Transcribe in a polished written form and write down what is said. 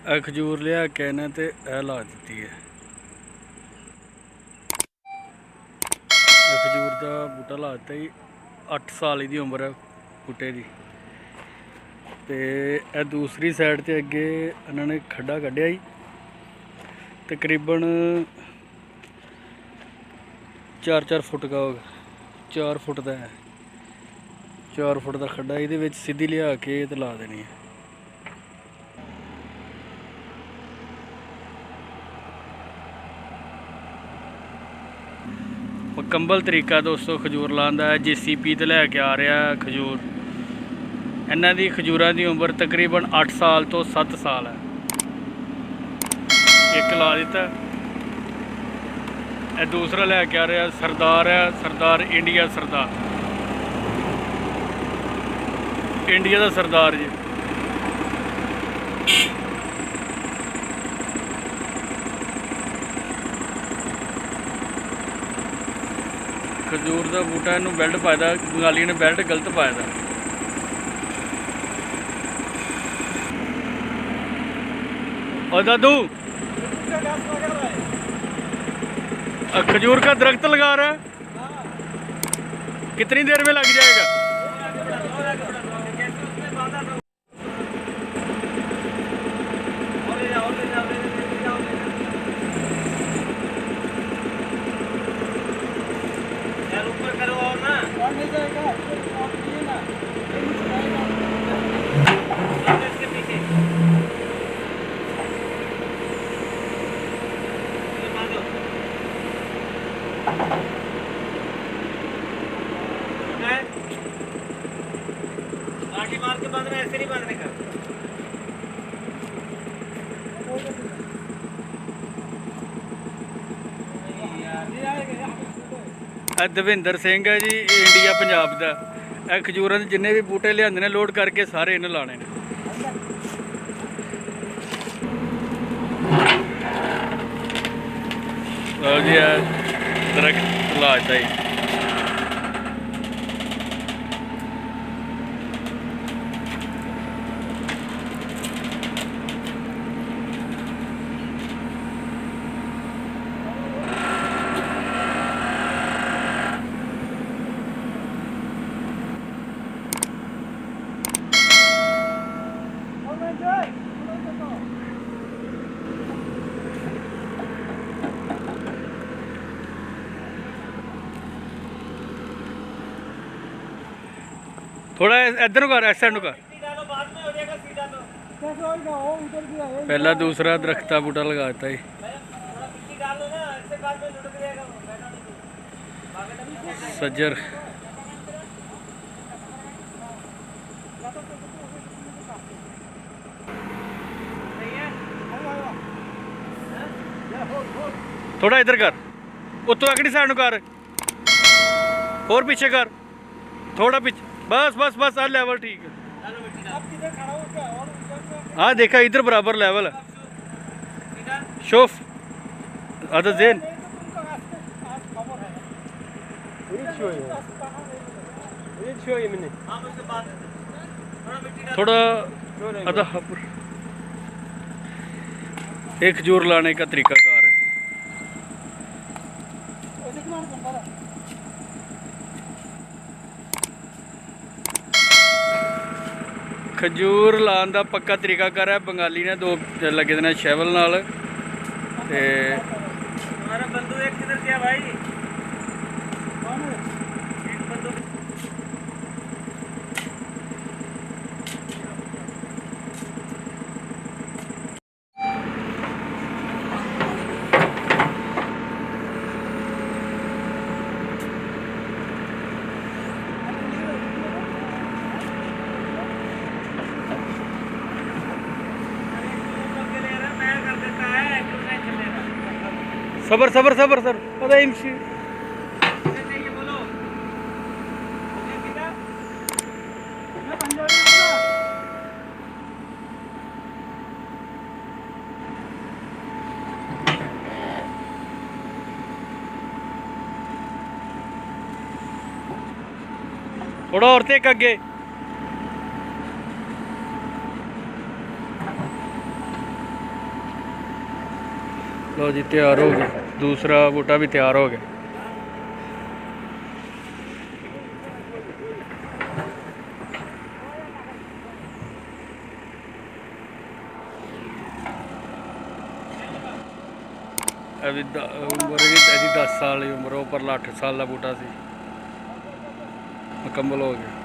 खजूर लिया के इन्हें ते ला दी है। खजूर का बूटा ला दिता ही 8 साल की उम्र है बूटे की। तो यह दूसरी साइड से अगे इन्होंने खड्डा कढ़िया ही तकरीबन 4-4 फुट का होगा, 4 फुट का है, 4 फुट का खड्डा ये सीधी लिया के तो ला देनी है। मुकम्मल तरीका दोस्तों खजूर लाने का है। JCB तो लैके आ रहा है खजूर। इन्हों की खजूर की उम्र तकरीबन 8 साल तो 7 साल है। एक ला दिता, यह दूसरा लैके आ रहा सरदार है, सरदार इंडिया, सरदार इंडिया का सरदार जी। खजूर का बूटा इनू बेल्ट पाया, बंगाली ने बेल्ट गलत पाया। और दादू खजूर का दरख्त लगा रहा है, कितनी देर में लग जाएगा? लाठी मार के बांधना, ऐसे नहीं बांधने का। दविंदर सिंह है जी, इंडिया पंजाब का। यह खजूर जिन्हें भी बूटे लिया ने लोड करके सारे इन्हें लाने ने। जी दरख्त ला दिता जी। थोड़ा इधर कर, इस साइड कर। पहला दूसरा दरख्त का बूटा लगा दिता जी। सज्जर थोड़ा इधर कर, उतो अगली साइड कर, और पीछे कर, थोड़ा पीछे, बस बस बस आ लेवल ठीक है। हाँ देखा इधर बराबर लेवल है। शोफ आधा जेन थोड़ा आधा एक खजूर लाने का तरीकाकार है। खजूर लाने का पक्का तरीकाकार है। बंगाली ने 2 लगे ने शैवल नाल ते हमारा बंदू एक किधर गया भाई? एक बंदू सबर सबर सबर सर पता इनसी थोड़ा और तेज अगे लो जी तैयार हो गया, दूसरा बूटा भी तैयार हो गया। अभी उम्र भी 10 साल की उम्र, परला 8 साल का बूटा सी, मुकम्मल हो गया।